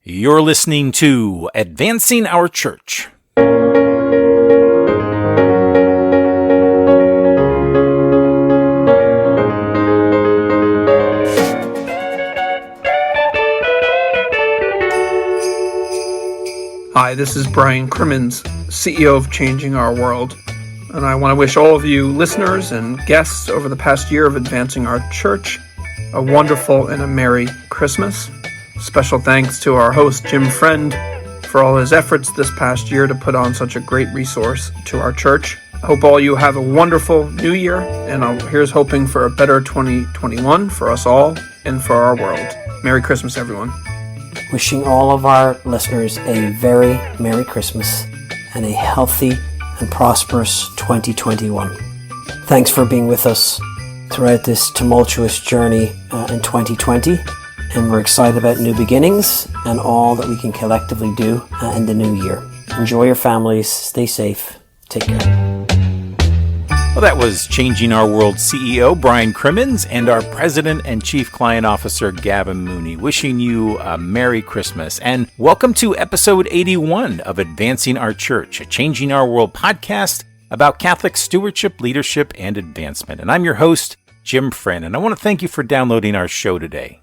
You're listening to Advancing Our Church. Hi, this is Brian Crimmins, CEO of Changing Our World, and I want to wish all of you listeners and guests over the past year of Advancing Our Church a wonderful and a Merry Christmas. Special thanks to our host, Jim Friend, for all his efforts this past year to put on such a great resource to our church. I hope all you have a wonderful new year, and here's hoping for a better 2021 for us all and for our world. Merry Christmas, everyone. Wishing all of our listeners a very Merry Christmas and a healthy and prosperous 2021. Thanks for being with us throughout this tumultuous journey in 2020, and we're excited about new beginnings and all that we can collectively do in the new year. Enjoy your families, stay safe, take care. Well, that was Changing Our World CEO Brian Crimmins and our President and Chief Client Officer Gavin Mooney, wishing you a Merry Christmas. And welcome to episode 81 of Advancing Our Church, a Changing Our World podcast about Catholic stewardship, leadership, and advancement. And I'm your host, Jim Friend, and I want to thank you for downloading our show today.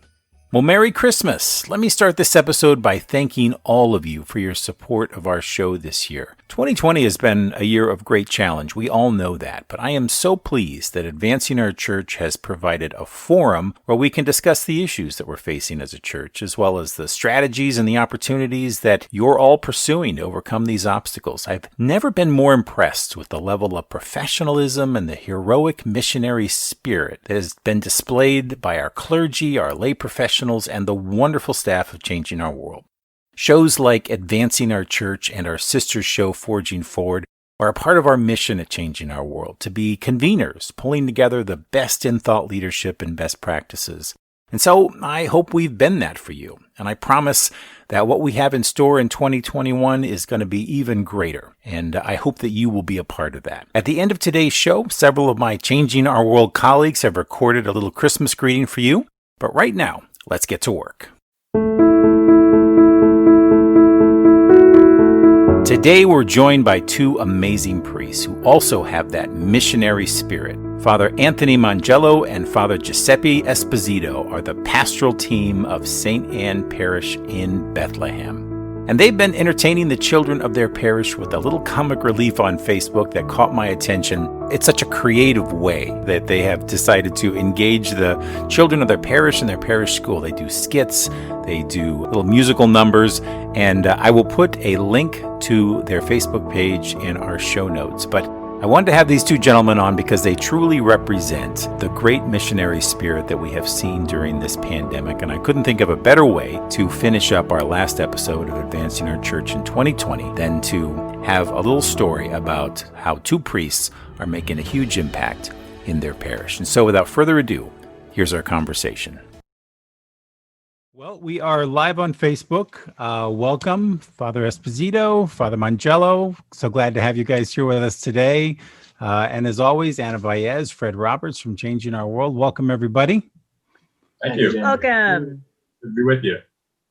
Well, Merry Christmas. Let me start this episode by thanking all of you for your support of our show this year. 2020 has been a year of great challenge. We all know that, but I am so pleased that Advancing Our Church has provided a forum where we can discuss the issues that we're facing as a church, as well as the strategies and the opportunities that you're all pursuing to overcome these obstacles. I've never been more impressed with the level of professionalism and the heroic missionary spirit that has been displayed by our clergy, our lay professionals, and the wonderful staff of Changing Our World. Shows like Advancing Our Church and our sister show Forging Forward are a part of our mission at Changing Our World, to be conveners, pulling together the best in thought leadership and best practices. And so I hope we've been that for you. And I promise that what we have in store in 2021 is going to be even greater. And I hope that you will be a part of that. At the end of today's show, several of my Changing Our World colleagues have recorded a little Christmas greeting for you. But right now, let's get to work. Today, we're joined by two amazing priests who also have that missionary spirit. Father Anthony Mangello and Father Giuseppe Esposito are the pastoral team of St. Anne Parish in Bethlehem. And they've been entertaining the children of their parish with a little comic relief on Facebook that caught my attention. It's such a creative way that they have decided to engage the children of their parish and their parish school. They do skits, they do little musical numbers, and I will put a link to their Facebook page in our show notes. But I wanted to have these two gentlemen on because they truly represent the great missionary spirit that we have seen during this pandemic, and I couldn't think of a better way to finish up our last episode of Advancing Our Church in 2020 than to have a little story about how two priests are making a huge impact in their parish. And so without further ado, here's our conversation. Well, we are live on Facebook. Welcome, Father Esposito, Father Mangello. So glad to have you guys here with us today. And as always, Anna Baez, Fred Roberts from Changing Our World. Welcome, everybody. Thank you. Welcome. Good to be with you.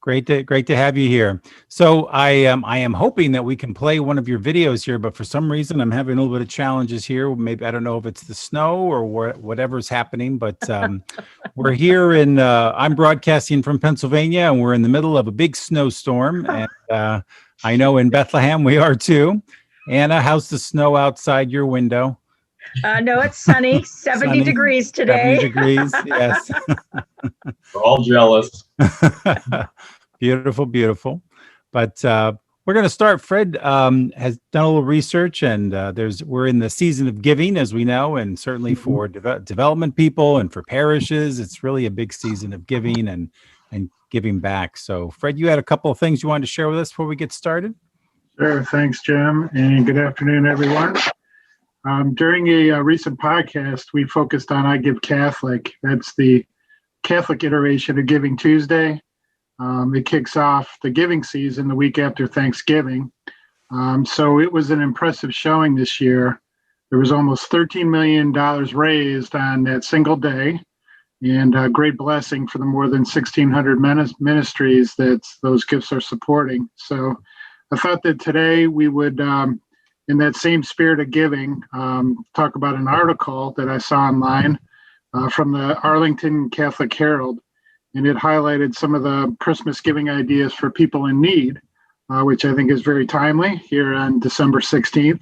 Great to have you here. So I am hoping that we can play one of your videos here, but for some reason I'm having a little bit of challenges here. Maybe, I don't know if it's the snow or whatever's happening, but we're here I'm broadcasting from Pennsylvania, and we're in the middle of a big snowstorm. And I know in Bethlehem we are too. Anna, how's the snow outside your window? No, it's sunny, 70 degrees today. 70 degrees, yes. We're all jealous. Beautiful. But we're going to start. Fred has done a little research, and we're in the season of giving, as we know, and certainly for development people and for parishes, it's really a big season of giving and giving back. So, Fred, you had a couple of things you wanted to share with us before we get started? Sure. Thanks, Jim, and good afternoon, everyone. During a recent podcast, we focused on I Give Catholic. That's the Catholic iteration of Giving Tuesday. It kicks off the giving season the week after Thanksgiving. So it was an impressive showing this year. There was almost $13 million raised on that single day. and a great blessing for the more than 1,600 ministries that those gifts are supporting. So I thought that today we would, in that same spirit of giving, talk about an article that I saw online from the Arlington Catholic Herald, and it highlighted some of the Christmas giving ideas for people in need, which I think is very timely here on December 16th.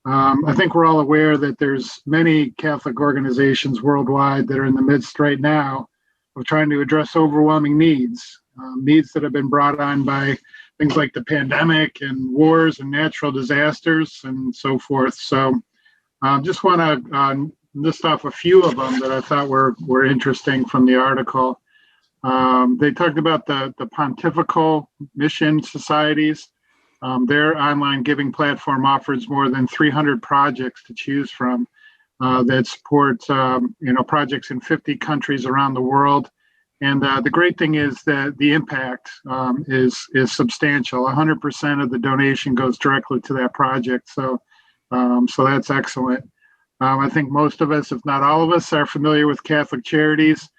I think we're all aware that there's many Catholic organizations worldwide that are in the midst right now of trying to address overwhelming needs that have been brought on by things like the pandemic and wars and natural disasters and so forth. So just want to list off a few of them that I thought were interesting from the article. They talked about the Pontifical Mission Societies. Their online giving platform offers more than 300 projects to choose from that support projects in 50 countries around the world. And the great thing is that the impact is substantial. 100% of the donation goes directly to that project. So that's excellent. I think most of us, if not all of us, are familiar with Catholic Charities.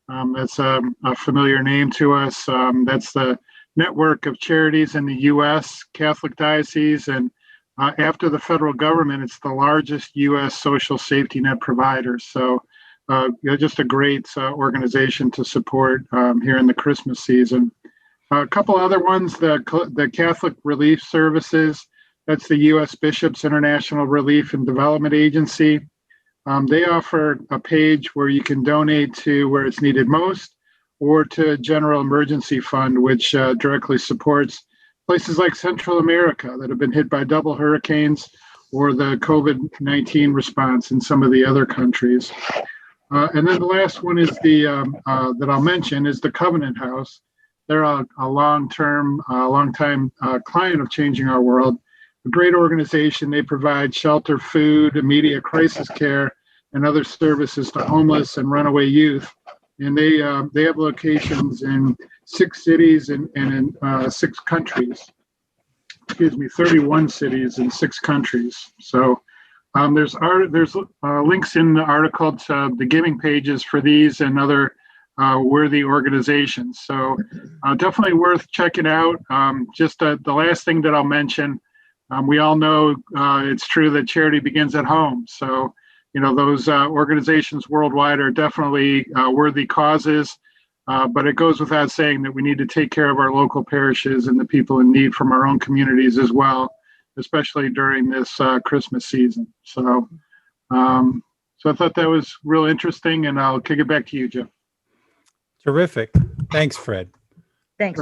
That's a familiar name to us. That's the network of charities in the U.S. Catholic diocese, and after the federal government, it's the largest U.S. social safety net provider. So just a great organization to support here in the Christmas season. A couple other ones, the Catholic Relief Services, that's the U.S. Bishops International Relief and Development Agency. They offer a page where you can donate to where it's needed most, or to General Emergency Fund, which directly supports places like Central America that have been hit by double hurricanes, or the COVID-19 response in some of the other countries. And then the last one is that I'll mention is the Covenant House. They're a long-time client of Changing Our World. A great organization. They provide shelter, food, immediate crisis care, and other services to homeless and runaway youth. And they have locations in 6 cities and in 6 countries. 31 cities in 6 countries. So there's links in the article to the giving pages for these and other worthy organizations. So definitely worth checking out. Just the last thing that I'll mention, we all know it's true that charity begins at home. So those organizations worldwide are definitely worthy causes, but it goes without saying that we need to take care of our local parishes and the people in need from our own communities as well, especially during this Christmas season. So I thought that was real interesting, and I'll kick it back to you, Jim. Terrific. Thanks, Fred. Thanks.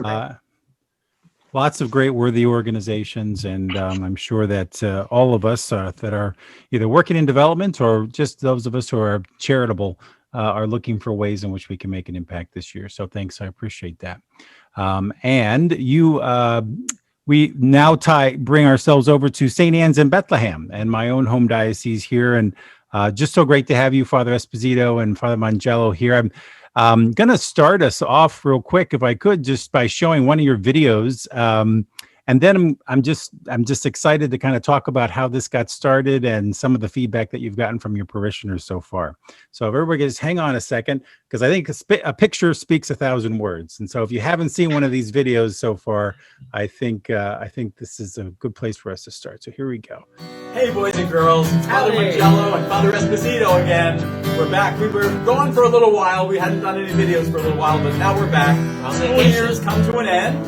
Lots of great worthy organizations, and I'm sure that all of us that are either working in development or just those of us who are charitable are looking for ways in which we can make an impact this year. So thanks, I appreciate that. And we now bring ourselves over to St. Anne's in Bethlehem and my own home diocese here, and just so great to have you, Father Esposito and Father Mangello here. I'm going to start us off real quick, if I could, just by showing one of your videos. And then I'm just excited to kind of talk about how this got started and some of the feedback that you've gotten from your parishioners so far. So if everybody just hang on a second, because I think a picture speaks 1,000 words. And so if you haven't seen one of these videos so far, I think this is a good place for us to start. So here we go. Hey boys and girls, it's Father Mangello and Father Esposito again. We're back. We were gone for a little while. We hadn't done any videos for a little while, but now we're back. School year's come to an end,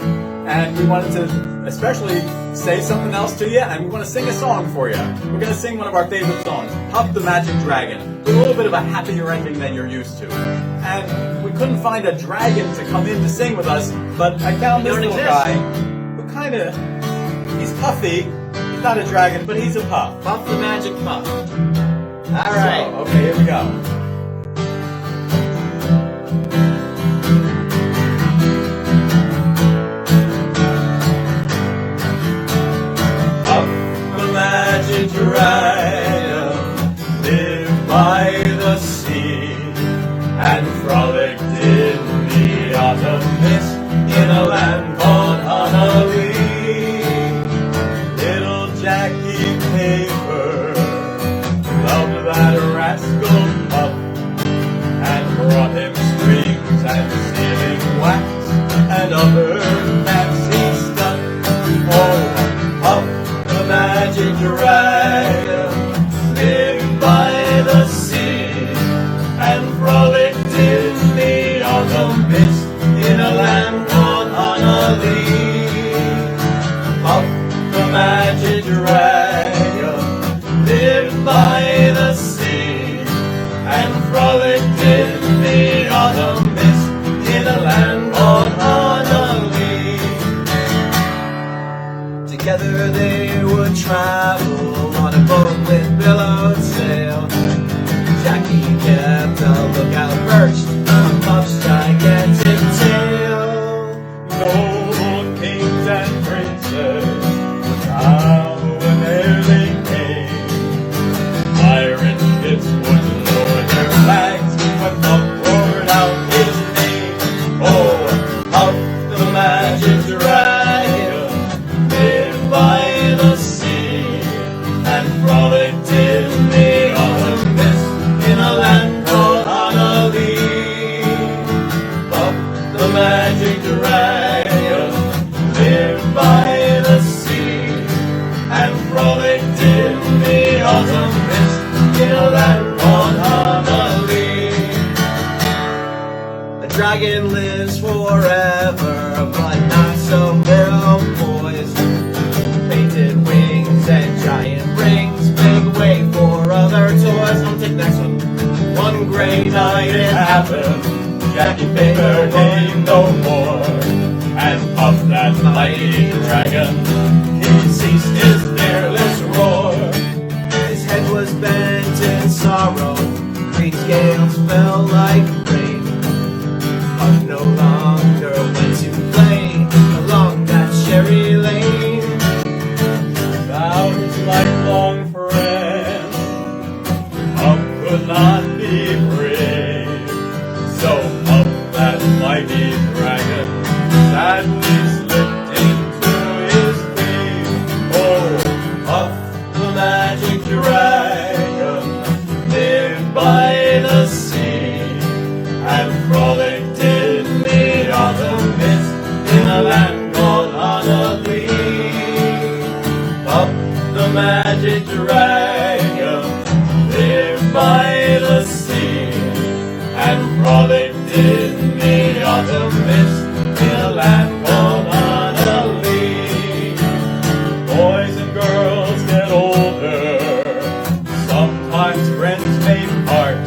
and we wanted to especially say something else to you, and we want to sing a song for you. We're going to sing one of our favorite songs, Puff the Magic Dragon, with a little bit of a happier ending than you're used to. And we couldn't find a dragon to come in to sing with us, but I found this little guy who kind of, he's puffy. He's not a dragon, but he's a puff. Puff the Magic Puff. All right. So, okay, here we go. Magic dragon lived by the sea and frolicked in the autumn mist in a land called Hanalei. Little Jackie Paper loved that rascal Puff Honolulu. Puff the magic dragon lived by the sea and frolicked in the autumn mist in a land called Honolulu. Together they would travel on a boat with billowed sail. Jackie kept a lookout perched on Puff's gigantic tail. Noble kings and princes, how and there they came. Pirate ships would lower their flags when Puff roared out his name. Oh, Puff the magic dragon lived by the sea and frolicked in the autumn mist in a land called Honolulu. Puff the magic dragon lived by the sea and frolicked in the autumn mist in a land called Honolulu. The dragon lives forever, but not so little boys. Painted wings and giant rings make way for other toys. I'll take next one. One gray night it happened. Jackie paid her name no more. And Puff, that mighty dragon, he ceased his fearless roar. His head was bent in sorrow. Green scales fell like rain. Puff no longer went to play along that cherry lane. Without his lifelong friend, Puff could not be brave. So Puff, that mighty dragon, sadly slipped into his cave. Oh, Puff the magic dragon lived by the sea and frolicked in the autumn mist in a land called Honolulu. Puff the magic dragon lived by the sea and frolicked in the autumn mist in a land called Honolulu. Boys and girls get older, sometimes friends may part.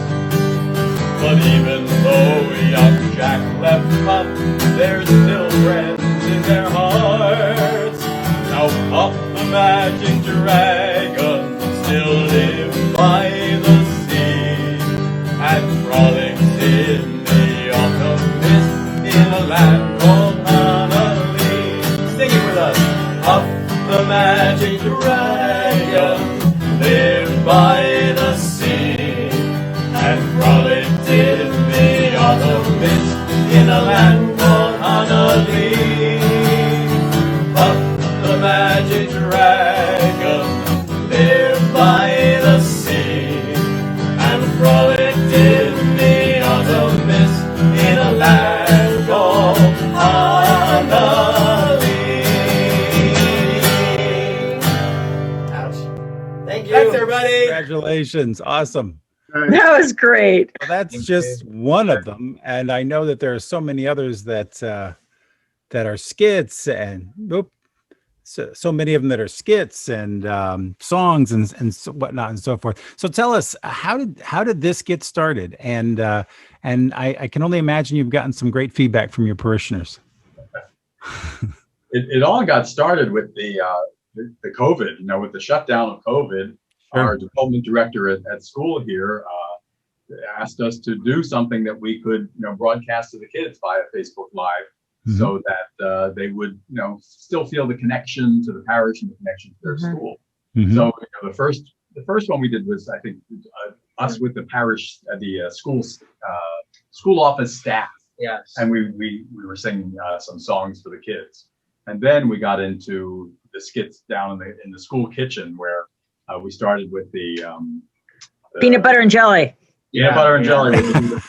But even though young Jack left Puff, there's still friends in their hearts. Now Puff the magic dragon still lives by the sea and frolics in the autumn mist in a land called Honolulu. Sing it with us. Puff the magic dragon lived by the sea and frolicked in the autumn mist in a land called Honolulu. Puff the magic dragon lived by the sea and frolicked in the autumn mist in a land called Honolulu. Ouch. Thank you. Thanks, everybody. Congratulations. Awesome. That was great. Well, that's just one of them. And I know that there are so many others that are skits and so many of them that are skits and songs and so whatnot and so forth. So tell us, how did this get started? And I can only imagine you've gotten some great feedback from your parishioners. It all got started with the COVID, with the shutdown of COVID. Sure. Our development director at school here asked us to do something that we could, broadcast to the kids via Facebook Live, so that they would, still feel the connection to the parish and the connection to their school. So the first one we did was, I think, us with the parish, the school office staff. Yes. And we were singing some songs for the kids, and then we got into the skits down in the school kitchen where. We started with the Peanut butter and jelly. Peanut butter and jelly. Peanut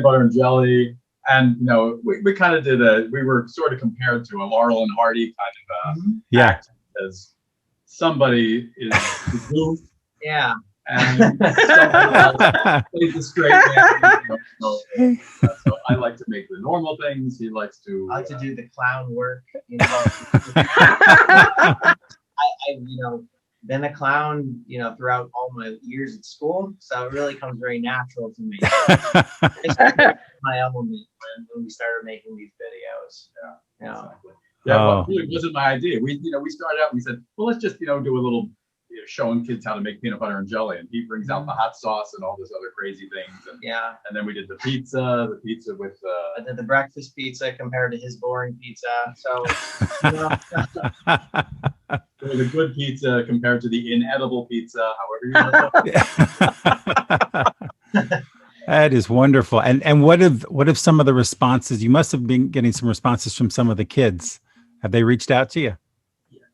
butter and jelly. And, we kind of we were sort of compared to a Laurel and Hardy kind of act, as somebody is blue. Yeah. and someone else plays the straight man. So I like to make the normal things. He likes to. I like to do the clown work. You know, been a clown, throughout all my years at school, so it really comes very natural to me. It's my element when we started making these videos. Exactly. Yeah, well, it really wasn't my idea. We started out and we said, well, let's just, do a little showing kids how to make peanut butter and jelly. And he brings out the hot sauce and all this other crazy things. And, and then we did the pizza with. I did the breakfast pizza compared to his boring pizza. So, the good pizza compared to the inedible pizza, however you want to put it. That is wonderful. And what if some of the responses, you must have been getting some responses from some of the kids. Have they reached out to you?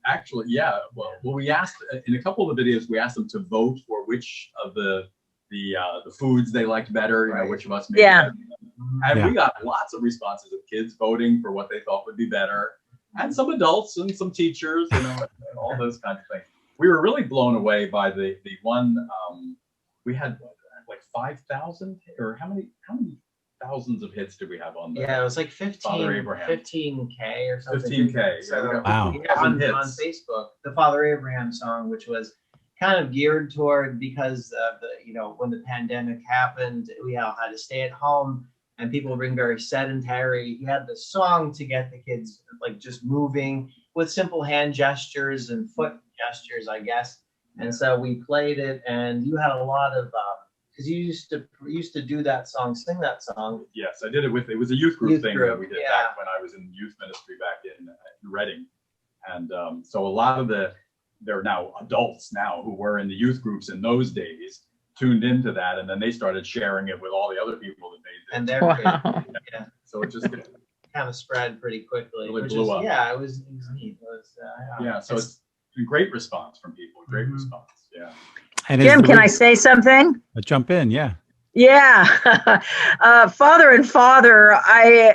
Actually, yeah. Well, we asked in a couple of the videos, we asked them to vote for which of the foods they liked better, which of us made it better. And we got lots of responses of kids voting for what they thought would be better. And some adults and some teachers, and all those kinds of things. We were really blown away by the one, we had like 5,000 or how many thousands of hits did we have on it was like 15K or something. 15K. So wow. On Facebook, the Father Abraham song, which was kind of geared toward because of when the pandemic happened, we all had to stay at home and people were being very sedentary. He had the song to get the kids like just moving with simple hand gestures and foot gestures, I guess. And so we played it, and you had a lot of because you used to do that song, sing that song. Yes, I did it it was a youth group thing that we did back when I was in youth ministry back in Reading. And so a lot of they're now adults now who were in the youth groups in those days tuned into that, and then they started sharing it with all the other people that made it. And they're so it just kind of spread pretty quickly. Really blew up. Yeah, it was neat. So it's a great response from people. Great response. Yeah. And Jim, can I say something? Jump in, yeah. Yeah. Father and Father,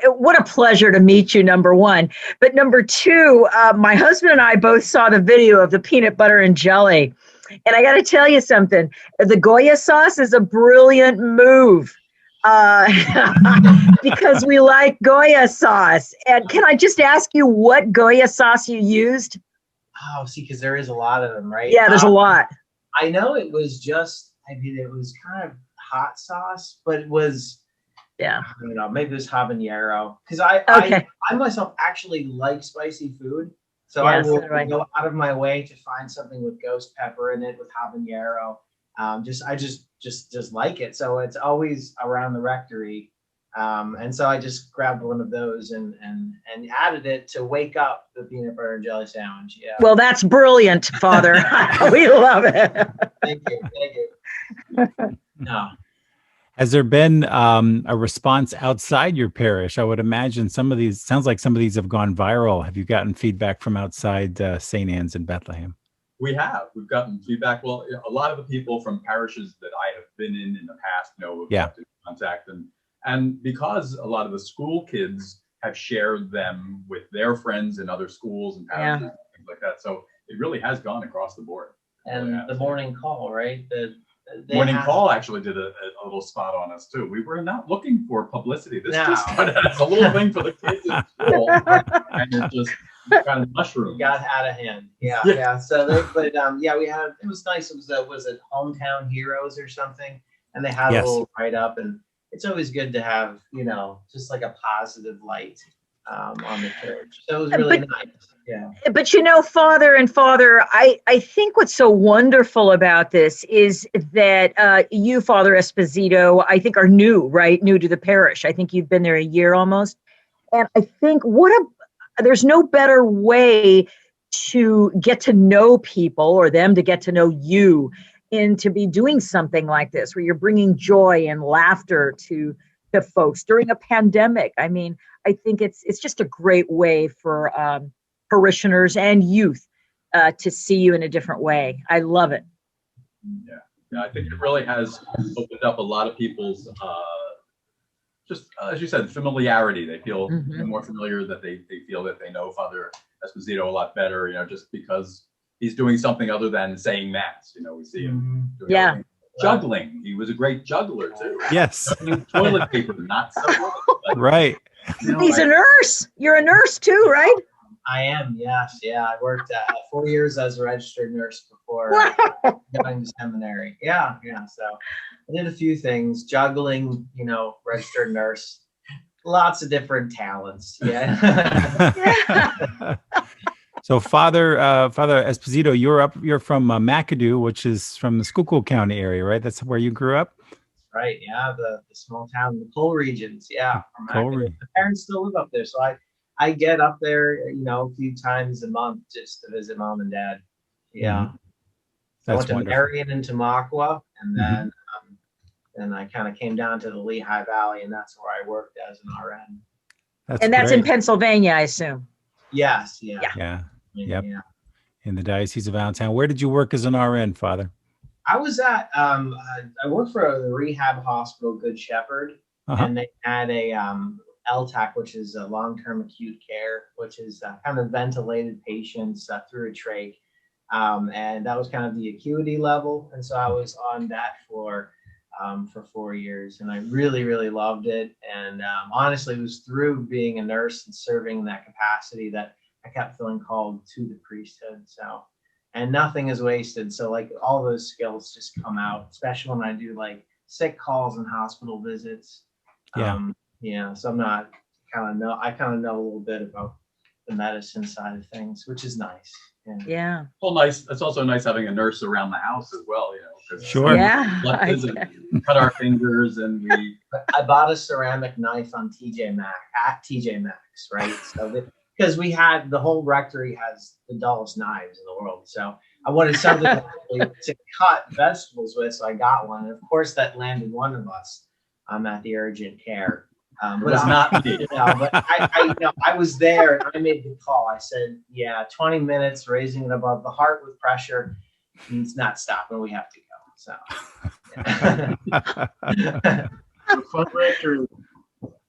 what a pleasure to meet you, number one. But number two, my husband and I both saw the video of the peanut butter and jelly. And I got to tell you something. The Goya sauce is a brilliant move because we like Goya sauce. And can I just ask you what Goya sauce you used? Oh, see, because there is a lot of them, right? Yeah, there's a lot. I know it was it was kind of hot sauce, but it was, I don't know, maybe it was habanero. Because I myself actually like spicy food. So I will go out of my way to find something with ghost pepper in it with habanero. I just like it. So it's always around the rectory. And so I just grabbed one of those and added it to wake up the peanut butter and jelly sandwich. Yeah. Well, that's brilliant, Father. We love it. Thank you. No. Has there been a response outside your parish? I would imagine sounds like some of these have gone viral. Have you gotten feedback from outside St. Anne's in Bethlehem? We have. We've gotten feedback. Well, a lot of the people from parishes that I have been in the past have got to contact them. And because a lot of the school kids have shared them with their friends in other schools and parishes and things like that. So it really has gone across the board. And the morning call, right? Morning Call actually did a little spot on us too. We were not looking for publicity. This just started as a little thing for the kids in school, and it just kind of mushroomed. Got out of hand. Yeah. So, we had. It was nice. It was it Hometown Heroes or something, and they had a little write up, and it's always good to have just like a positive light on the church. So it was really nice. Yeah. But Father and Father, I think what's so wonderful about this is that you, Father Esposito, I think are new to the parish. I think you've been there a year almost. And I think there's no better way to get to know people or them to get to know you and to be doing something like this where you're bringing joy and laughter to folks during a pandemic. I mean, I think it's just a great way for parishioners and youth to see you in a different way. I love it. Yeah, I think it really has opened up a lot of people's just as you said, familiarity. They feel more familiar, that they feel that they know Father Esposito a lot better, just because he's doing something other than saying mass. We see him doing juggling. He was a great juggler too. Yes. Toilet paper, not so good. But, Right. you know, He's a nurse. You're a nurse too, right? I am, yes, yeah. I worked 4 years as a registered nurse before going to seminary. Yeah. So I did a few things: juggling, registered nurse, lots of different talents. Yeah. So Father Esposito, you're from McAdoo, which is from the Schuylkill County area, right? That's where you grew up? Right. Yeah. The small town, the coal regions. Yeah. From Coal Acton. region. My parents still live up there, so I get up there, a few times a month just to visit mom and dad. Yeah. Mhm. I That's went to wonderful. Marion and Tamaqua, and Mhm. then I kind of came down to the Lehigh Valley, and that's where I worked as an RN. And that's in great. Pennsylvania, I assume. Yes. Yeah. Yeah, Yeah. Yep. In the Diocese of Allentown. Where did you work as an RN, Father? I was at I worked for the rehab hospital, Good Shepherd, Uh-huh. and they had a LTAC, which is a long-term acute care, which is kind of ventilated patients through a trach, and that was kind of the acuity level. And so I was on that for 4 years, and I really, really loved it. And honestly, it was through being a nurse and serving in that capacity that I kept feeling called to the priesthood. So. And nothing is wasted. So like all those skills just come out, especially when I do like sick calls and hospital visits. Yeah. So I kind of know a little bit about the medicine side of things, which is nice. Yeah. well, nice. It's also nice having a nurse around the house as well. 'Cause Sure. Yeah. let's cut our fingers, and we. I bought a ceramic knife on TJ Maxx, right? So because we had the whole rectory has the dullest knives in the world, so I wanted something to cut vegetables with, so I got one. And of course, that landed one of us at the urgent care. It was not me. But I was there and I made the call. I said, yeah, 20 minutes raising it above the heart with pressure. It's not stopping. We have to go. So. A fun rectory.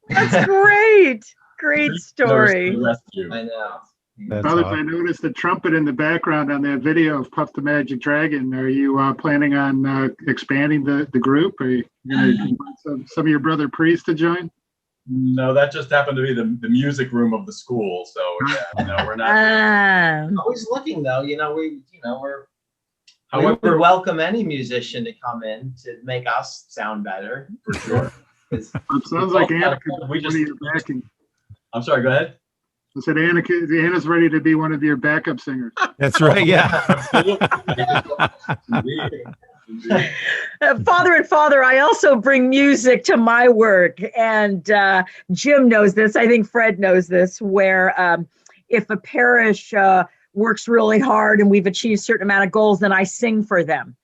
That's great. Great story. Rescue. I know. That's Brothers, awesome. I noticed the trumpet in the background on that video of Puff the Magic Dragon. Are you planning on expanding the group? Are you going to invite some of your brother priests to join? No, that just happened to be the music room of the school. So yeah, no, we're not. Always looking though, we're we However, would welcome any musician to come in to make us sound better. for sure. 'Cause It sounds like We Anna just- could be one of your backing. I'm sorry. Go ahead. I said Anna's ready to be one of your backup singers. That's right. Yeah. Indeed. Indeed. Father, I also bring music to my work. And Jim knows this. I think Fred knows this, where if a parish works really hard and we've achieved a certain amount of goals, then I sing for them.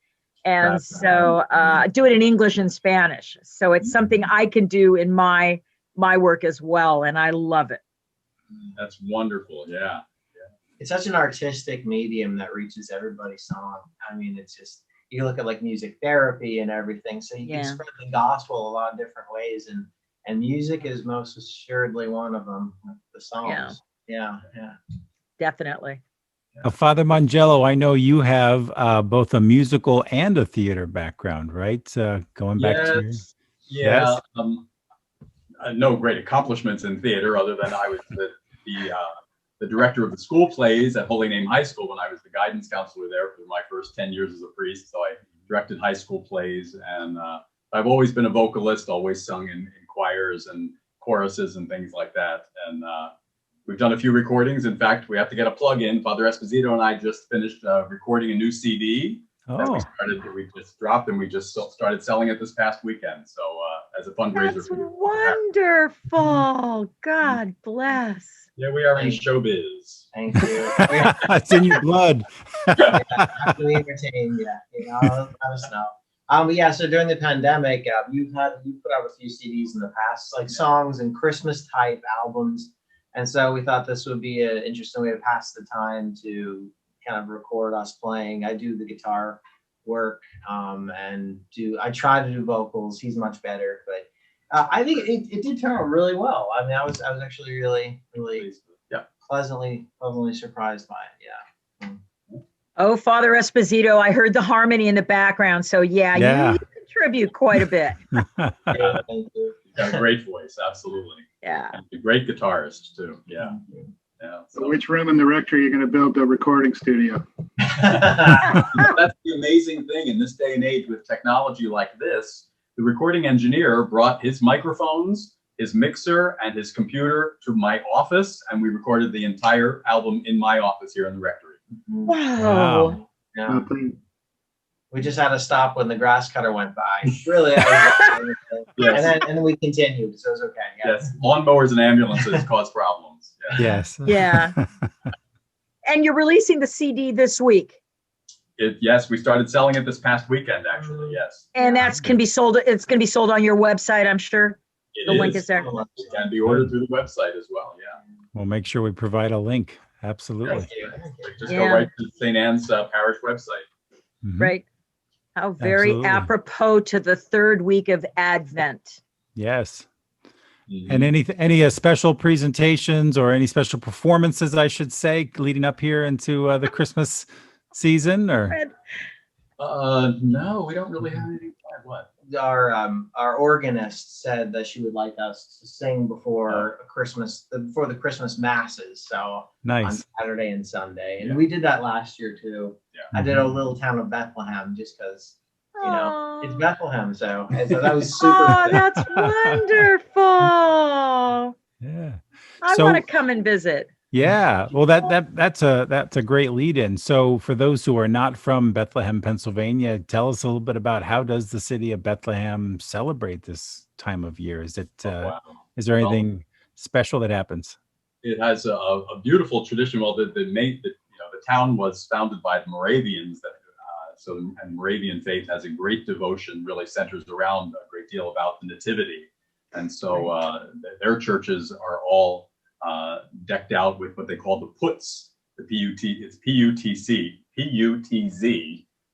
And That's so I do it in English and Spanish. So it's something I can do in my work as well. And I love it. That's wonderful. Yeah. it's such an artistic medium that reaches everybody's song. I mean, it's just, you look at like music therapy and everything. So you can spread the gospel a lot of different ways. And music is most assuredly one of them, the songs. Yeah. Definitely. Father Mangello, I know you have both a musical and a theater background, right? Going back to Yes. No great accomplishments in theater other than I was the director of the school plays at Holy Name High School when I was the guidance counselor there for my first 10 years as a priest. So I directed high school plays, and I've always been a vocalist, always sung in choirs and choruses and things like that. And we've done a few recordings. In fact, we have to get a plug in. Father Esposito and I just finished recording a new CD that we just dropped, and we just started selling it this past weekend. So as a fundraiser. That's wonderful. God bless. Yeah, we are in showbiz. Thank you. It's in your blood. Happily entertained, let us know. But so during the pandemic, you put out a few CDs in the past, like songs and Christmas type albums. And so we thought this would be an interesting way to pass the time to kind of record us playing. I do the guitar work and I try to do vocals. He's much better, but I think it did turn out really well. I mean, I was actually really pleasantly surprised by it. Yeah. Oh, Father Esposito, I heard the harmony in the background. So yeah. You contribute quite a bit. Thank you. He's got a great voice, absolutely. Yeah. And a great guitarist too. Yeah. Yeah. So which room in the rectory are you going to build the recording studio? That's the amazing thing in this day and age with technology like this. The recording engineer brought his microphones, his mixer, and his computer to my office, and we recorded the entire album in my office here in the rectory. Wow. Yeah. Nothing. We just had to stop when the grass cutter went by. Really. Yes. And then we continued, so it was okay. Yeah. Yes, lawnmowers and ambulances cause problems. Yeah. Yes. Yeah. And you're releasing the CD this week. Yes, we started selling it this past weekend, actually. Yes. And that's can be sold. It's going to be sold on your website, I'm sure. The link is there. It can be ordered through the website as well. Yeah. We'll make sure we provide a link. Absolutely. Thank you. Just go right to St. Anne's Parish website. Mhm. Right. How very Absolutely. apropos to the third week of Advent. Yes. And any special presentations or any special performances, I should say, leading up here into the Christmas season, or? No, we don't really have anything planned. What? Our organist said that she would like us to sing before the Christmas masses. So on Nice. Saturday and Sunday, and Yeah. we did that last year too. Yeah. I did a little town of Bethlehem just because Aw. it's Bethlehem. So that was super. Oh, that's wonderful. Yeah. I So- want to come and visit. Yeah. Well, that's a great lead in. So for those who are not from Bethlehem, Pennsylvania, tell us a little bit about how does the city of Bethlehem celebrate this time of year? Is it Wow. is there anything special that happens? It has a beautiful tradition. Well, the town was founded by the Moravians. And Moravian faith has a great devotion, really centers around a great deal about the nativity. And so their churches are all decked out with what they call the putz. The it's P-U-T-Z,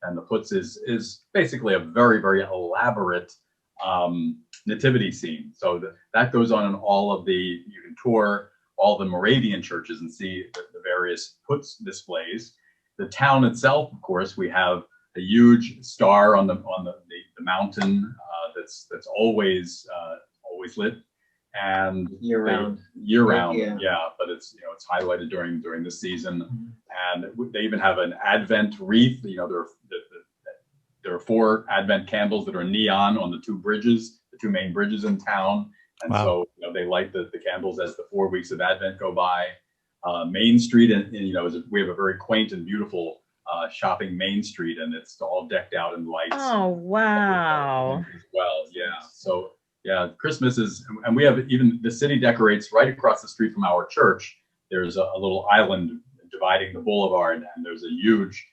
and the putz is basically a very, very elaborate nativity scene. So that goes on in all of you can tour all the Moravian churches and see the various putz displays. The town itself, of course, we have a huge star on the mountain that's always lit and Year round. Yeah, but it's highlighted during the season, and they even have an Advent wreath. There are 4 Advent candles that are neon on the 2 main bridges in town, and Wow. so they light the candles as the 4 weeks of Advent go by. Main Street, and we have a very quaint and beautiful shopping Main Street, and it's all decked out in lights. Oh, wow. As well, yeah. So yeah, Christmas and we have even the city decorates right across the street from our church. There's a little island dividing the boulevard, and there's a huge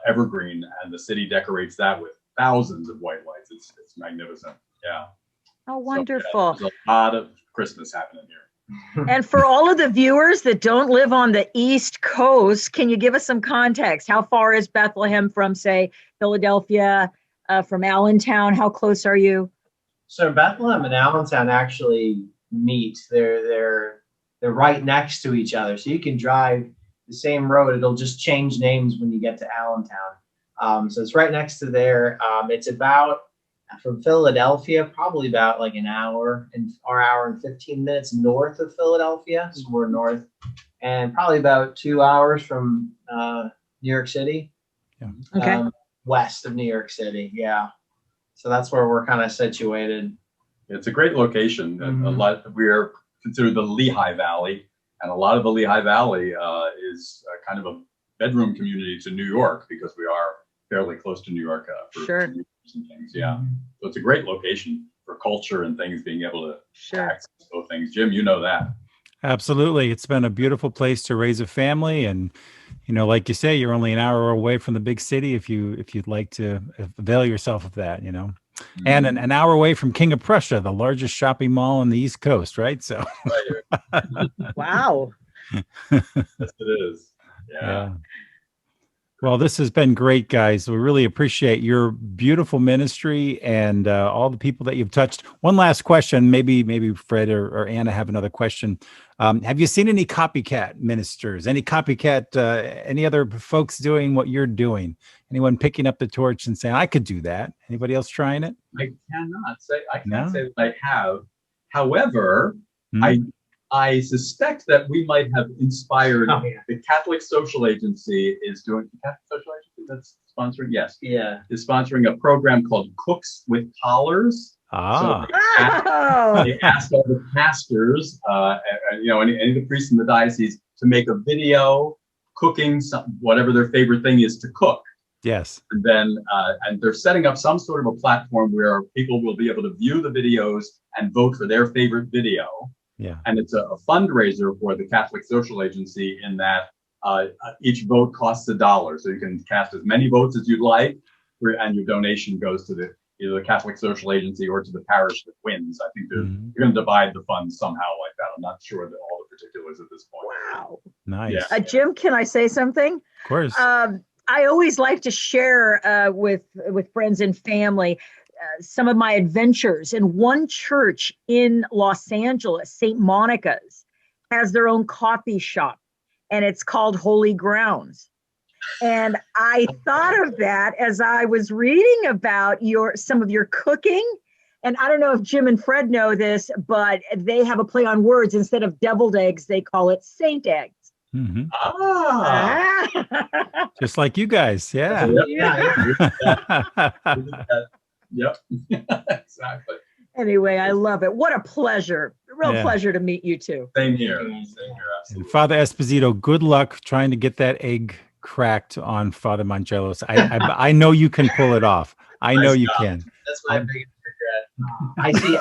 evergreen, and the city decorates that with thousands of white lights. It's magnificent. Yeah. How So, yeah, wonderful. there's a lot of Christmas happening here. And for all of the viewers that don't live on the East Coast, can you give us some context? How far is Bethlehem from, say, Philadelphia, from Allentown? How close are you? So Bethlehem and Allentown actually meet. They're right next to each other. So you can drive the same road. It'll just change names when you get to Allentown. So it's right next to there. It's about from Philadelphia, probably about like an hour and 15 minutes north of Philadelphia. So we're north, and probably about 2 hours from New York City. Yeah. Okay. West of New York City. Yeah. So that's where we're kind of situated. It's a great location. Mhm. We are considered the Lehigh Valley, and a lot of the Lehigh Valley is kind of a bedroom community to New York because we are fairly close to New York for Sure. news and things. Yeah, so it's a great location for culture and things, being able to Sure. access those things. Jim, you know that. Absolutely. It's been a beautiful place to raise a family. And, like you say, you're only an hour away from the big city if you'd like to avail yourself of that, and an hour away from King of Prussia, the largest shopping mall on the East Coast, right? So, Wow. Yes, it is. Yeah. yeah. Well, this has been great, guys. We really appreciate your beautiful ministry and all the people that you've touched. One last question, maybe Fred or Anna have another question. Have you seen any copycat ministers? Any copycat? Any other folks doing what you're doing? Anyone picking up the torch and saying, "I could do that"? Anybody else trying it? I cannot say I can't No? say that I have. However, Hmm. I suspect that we might have inspired Oh, yeah. the Catholic Social Agency is doing the Catholic Social Agency that's sponsoring, yes, Yeah. is sponsoring a program called Cooks with Collars. Ah, Oh, They asked all the pastors, any of the priests in the diocese to make a video cooking whatever their favorite thing is to cook. yes. And then, and they're setting up some sort of a platform where people will be able to view the videos and vote for their favorite video. Yeah. And it's a fundraiser for the Catholic Social Agency in that each vote costs $1. So you can cast as many votes as you'd like, and your donation goes to either the Catholic Social Agency or to the parish that wins. I think they're going to divide the funds somehow like that. I'm not sure that all the particulars at this point. wow. Nice. Yeah. Jim, can I say something? Of course. I always like to share with friends and family some of my adventures. And one church in Los Angeles, St. Monica's, has their own coffee shop, and it's called Holy Grounds. And I thought of that as I was reading about some of your cooking. And I don't know if Jim and Fred know this, but they have a play on words. Instead of deviled eggs, they call it saint eggs. Mhm. Ah, Just like you guys. Yeah. Yep. Exactly. Anyway, I love it. What a pleasure. A real Yeah. pleasure to meet you two. Same here. Same here. And Absolutely. Father Esposito, good luck trying to get that egg cracked on Father Mangelos. I know you can pull it off. I know you can. That's my biggest regret. I see.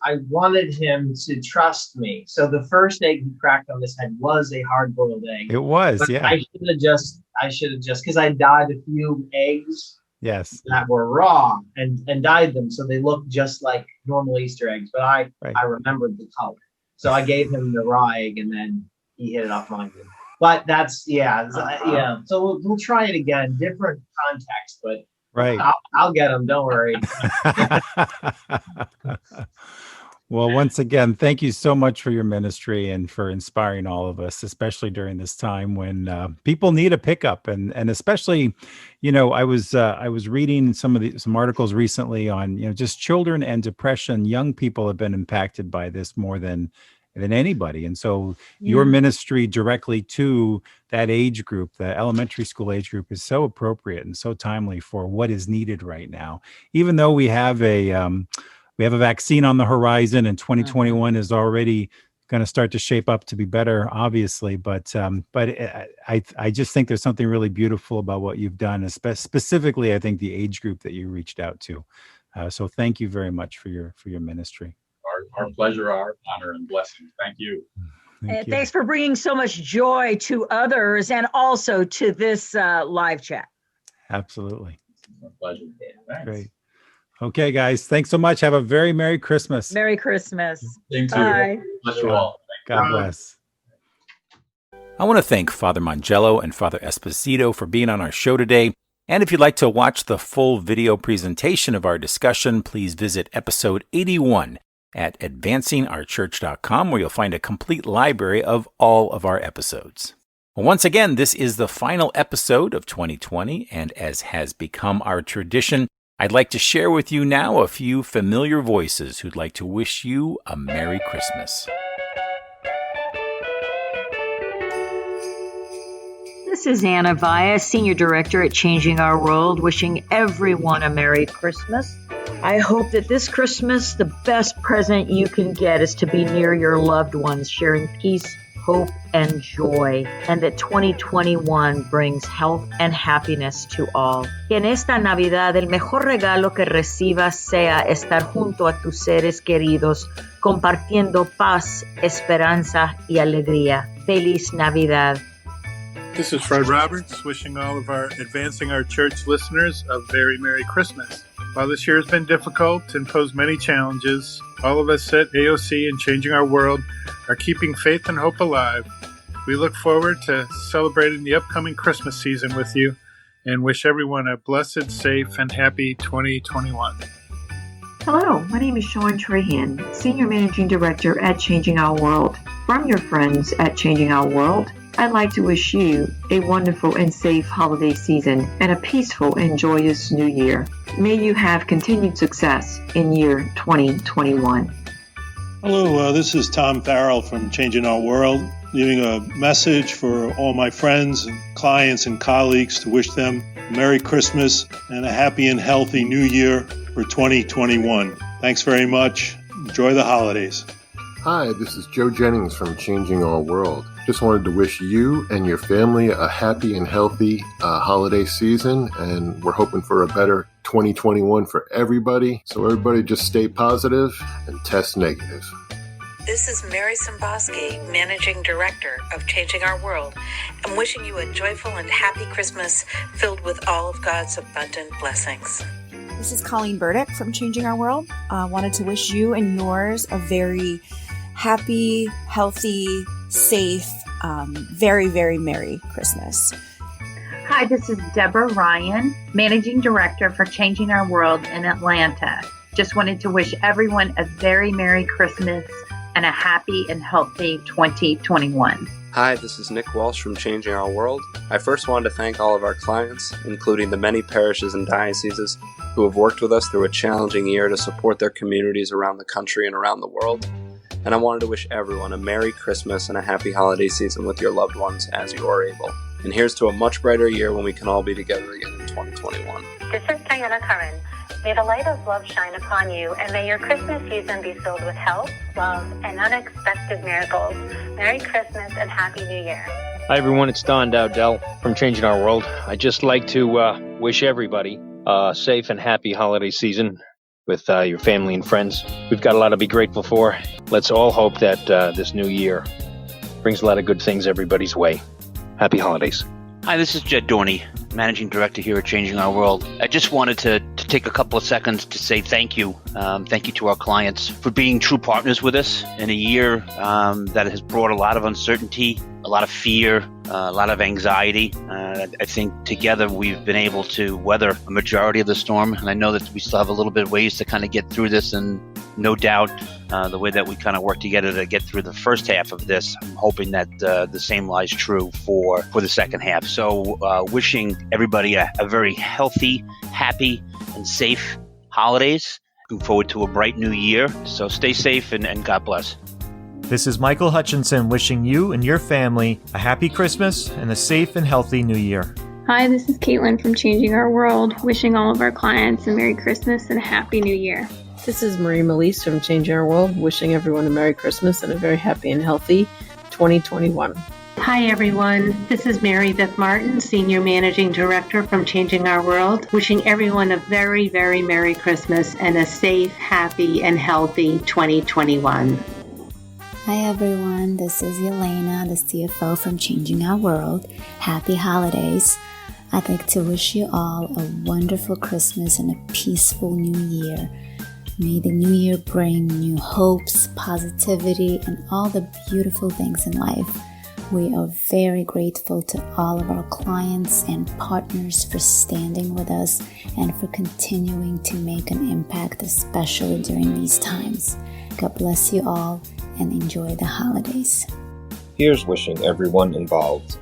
I wanted him to trust me. So the first egg he cracked on his head was a hard-boiled egg. It was, But yeah. I should have just because I dyed a few eggs Yes. that were raw and dyed them so they looked just like normal Easter eggs. But I remembered the color, so I gave him the raw egg and then he hit it off mine. But that's yeah. So we'll try it again, different context, but Right. I'll get him. Don't worry. Well, once again, thank you so much for your ministry and for inspiring all of us, especially during this time when people need a pickup, and especially, I was reading some articles recently on just children and depression. Young people have been impacted by this more than anybody, and so your ministry directly to that age group, the elementary school age group, is so appropriate and so timely for what is needed right now. Even though we have a vaccine on the horizon, and 2021 is already going to start to shape up to be better, obviously. But I just think there's something really beautiful about what you've done, specifically, I think the age group that you reached out to. So thank you very much for your ministry. Our pleasure, our honor, and blessing. Thank you. Thank you. Thanks for bringing so much joy to others and also to this live chat. Absolutely. It's my pleasure. Thanks. Great. Okay, guys. Thanks so much. Have a very Merry Christmas. Merry Christmas. Same to Bye. you. Bless you all. Thank God bless. I want to thank Father Mangello and Father Esposito for being on our show today. And if you'd like to watch the full video presentation of our discussion, please visit episode 81 at advancingourchurch.com, where you'll find a complete library of all of our episodes. Well, once again, this is the final episode of 2020, and as has become our tradition, I'd like to share with you now a few familiar voices who'd like to wish you a Merry Christmas. This is Anna Vaya, Senior Director at Changing Our World, wishing everyone a Merry Christmas. I hope that this Christmas, the best present you can get is to be near your loved ones, sharing peace, hope, and joy, and that 2021 brings health and happiness to all. Que en esta Navidad el mejor regalo que recibas sea estar junto a tus seres queridos, compartiendo paz, esperanza y alegría. Feliz Navidad. This is Fred Roberts, wishing all of our Advancing Our Church listeners a very Merry Christmas. While this year has been difficult and posed many challenges, all of us at AOC and Changing Our World are keeping faith and hope alive. We look forward to celebrating the upcoming Christmas season with you and wish everyone a blessed, safe, and happy 2021. Hello, my name is Sean Trahan, Senior Managing Director at Changing Our World. From your friends at Changing Our World, I'd like to wish you a wonderful and safe holiday season and a peaceful and joyous new year. May you have continued success in year 2021. Hello, this is Tom Farrell from Changing Our World, leaving a message for all my friends and clients and colleagues to wish them a Merry Christmas and a happy and healthy New Year for 2021. Thanks very much. Enjoy the holidays. Hi, this is Joe Jennings from Changing Our World. Just wanted to wish you and your family a happy and healthy holiday season, and we're hoping for a better 2021 for everybody. So everybody just stay positive and test negative. This is Mary Simboski, Managing Director of Changing Our World. I'm wishing you a joyful and happy Christmas filled with all of God's abundant blessings. This is Colleen Burdick from Changing Our World. Wanted to wish you and yours a very happy, healthy, safe, very, very Merry Christmas. Hi, this is Deborah Ryan, Managing Director for Changing Our World in Atlanta. Just wanted to wish everyone a very Merry Christmas and a happy and healthy 2021. Hi, this is Nick Walsh from Changing Our World. I first wanted to thank all of our clients, including the many parishes and dioceses who have worked with us through a challenging year to support their communities around the country and around the world. And I wanted to wish everyone a Merry Christmas and a happy holiday season with your loved ones as you are able. And here's to a much brighter year when we can all be together again in 2021. This is Diana Curran. May the light of love shine upon you, and may your Christmas season be filled with health, love, and unexpected miracles. Merry Christmas and Happy New Year. Hi everyone, it's Don Dowdell from Changing Our World. I'd just like to wish everybody a safe and happy holiday season with your family and friends. We've got a lot to be grateful for. Let's all hope that this new year brings a lot of good things everybody's way. Happy holidays. Hi, this is Jed Dorney, Managing Director here at Changing Our World. I just wanted to take a couple of seconds to say thank you. Thank you to our clients for being true partners with us in a year that has brought a lot of uncertainty, a lot of fear, a lot of anxiety. I think together we've been able to weather a majority of the storm, and I know that we still have a little bit of ways to kind of get through this, and no doubt the way that we kind of work together to get through the first half of this, I'm hoping that the same lies true for the second half. So wishing everybody a very healthy, happy, and safe holidays. Looking forward to a bright new year. So stay safe and God bless. This is Michael Hutchinson wishing you and your family a happy Christmas and a safe and healthy new year. Hi, this is Caitlin from Changing Our World, wishing all of our clients a Merry Christmas and a Happy New Year. This is Marie Melise from Changing Our World, wishing everyone a Merry Christmas and a very happy and healthy 2021. Hi, everyone. This is Mary Beth Martin, Senior Managing Director from Changing Our World, wishing everyone a very, very Merry Christmas and a safe, happy, and healthy 2021. Hi everyone, this is Elena, the CFO from Changing Our World. Happy holidays. I'd like to wish you all a wonderful Christmas and a peaceful new year. May the new year bring new hopes, positivity, and all the beautiful things in life. We are very grateful to all of our clients and partners for standing with us and for continuing to make an impact, especially during these times. God bless you all and enjoy the holidays. Here's wishing everyone involved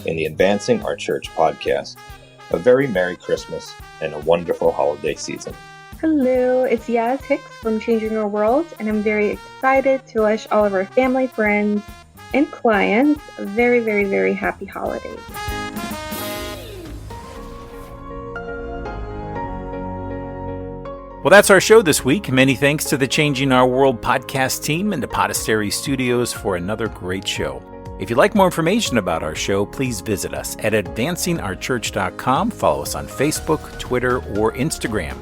in the Advancing Our Church podcast a very Merry Christmas and a wonderful holiday season. Hello, it's Yaz Hicks from Changing Our World, and I'm very excited to wish all of our family, friends, and clients a very, very, very happy holidays. Well, that's our show this week. Many thanks to the Changing Our World podcast team and to Podastery Studios for another great show. If you'd like more information about our show, please visit us at advancingourchurch.com. Follow us on Facebook, Twitter, or Instagram.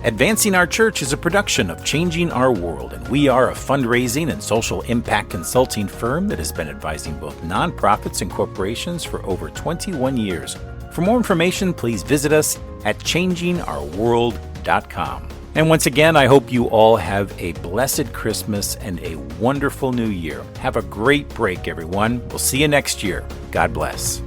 Advancing Our Church is a production of Changing Our World, and we are a fundraising and social impact consulting firm that has been advising both nonprofits and corporations for over 21 years. For more information, please visit us at changingourworld.com. And once again, I hope you all have a blessed Christmas and a wonderful new year. Have a great break, everyone. We'll see you next year. God bless.